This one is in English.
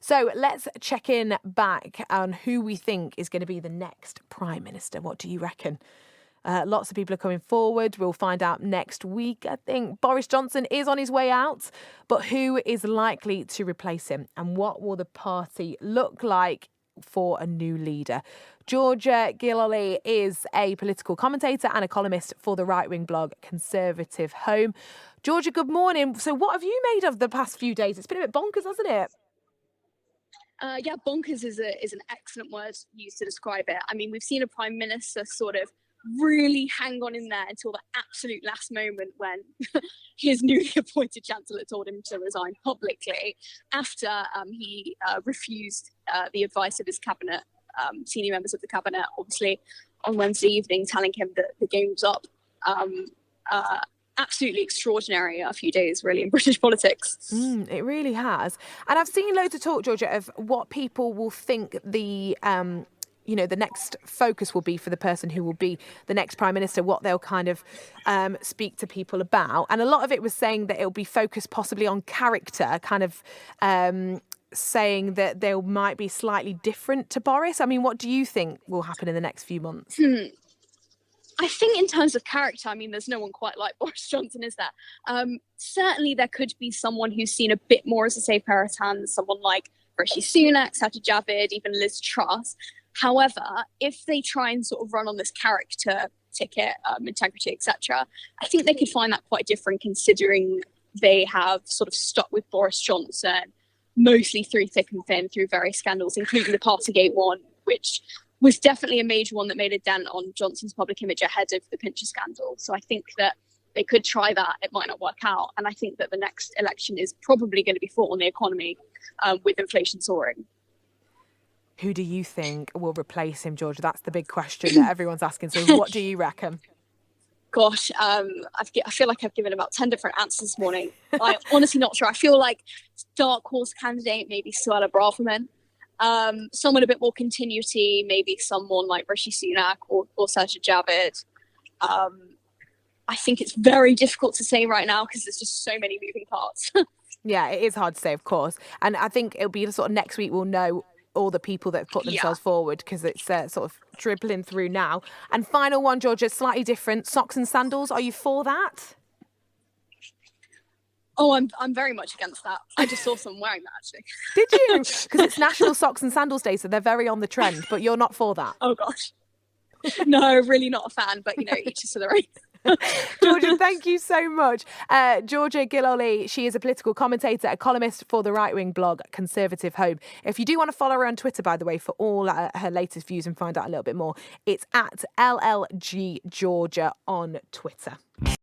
So let's check in back on who we think is going to be the next Prime Minister. What do you reckon? Lots of people are coming forward. We'll find out next week, I think. Boris Johnson is on his way out, but who is likely to replace him? And what will the party look like for a new leader? Georgia Gilholy is a political commentator and a columnist for the right-wing blog Conservative Home. Georgia, good morning. So what have you made of the past few days? It's been a bit bonkers, hasn't it? Yeah, bonkers is an excellent word used to describe it. I mean, we've seen a prime minister sort of really hang on in there until the absolute last moment when his newly appointed chancellor told him to resign publicly after he refused the advice of his cabinet, senior members of the cabinet, obviously on Wednesday evening, telling him that the game was up. Absolutely extraordinary a few days, really, in British politics. It really has. And I've seen loads of talk, Georgia, of what people will think the next focus will be for the person who will be the next Prime Minister, what they'll kind of speak to people about. And a lot of it was saying that it'll be focused possibly on character, kind of saying that they might be slightly different to Boris. I mean, what do you think will happen in the next few months? I think in terms of character, I mean, there's no one quite like Boris Johnson, is there? Certainly there could be someone who's seen a bit more as a safe pair of hands, someone like Rishi Sunak, Sajid Javid, even Liz Truss. However, if they try and sort of run on this character ticket, integrity, etc., I think they could find that quite different, considering they have sort of stuck with Boris Johnson mostly through thick and thin, through various scandals, including the Partygate one, which was definitely a major one that made a dent on Johnson's public image ahead of the Pincher scandal. So I think that they could try that. It might not work out. And I think that the next election is probably going to be fought on the economy with inflation soaring. Who do you think will replace him, Georgia? That's the big question that everyone's asking. So what do you reckon? Gosh, I feel like I've given about 10 different answers this morning. I'm honestly not sure. I feel like dark horse candidate, maybe Suella Braverman. Someone a bit more continuity, maybe someone like Rishi Sunak or Sajid Javid. I think it's very difficult to say right now because there's just so many moving parts. Yeah, it is hard to say, of course. And I think it'll be sort of next week we'll know all the people that have put themselves forward, because it's sort of dribbling through now. And final one, Georgia, slightly different. Socks and sandals, are you for that? Oh, I'm very much against that. I just saw someone wearing that, actually. Did you? Because it's National Socks and Sandals Day, so they're very on the trend, but you're not for that? Oh, gosh. No, really not a fan, but, each is to their own. Georgia, thank you so much. Georgia Gilholy, she is a political commentator, a columnist for the right-wing blog Conservative Home. If you do want to follow her on Twitter, by the way, for all her latest views and find out a little bit more, it's at LLG Georgia on Twitter.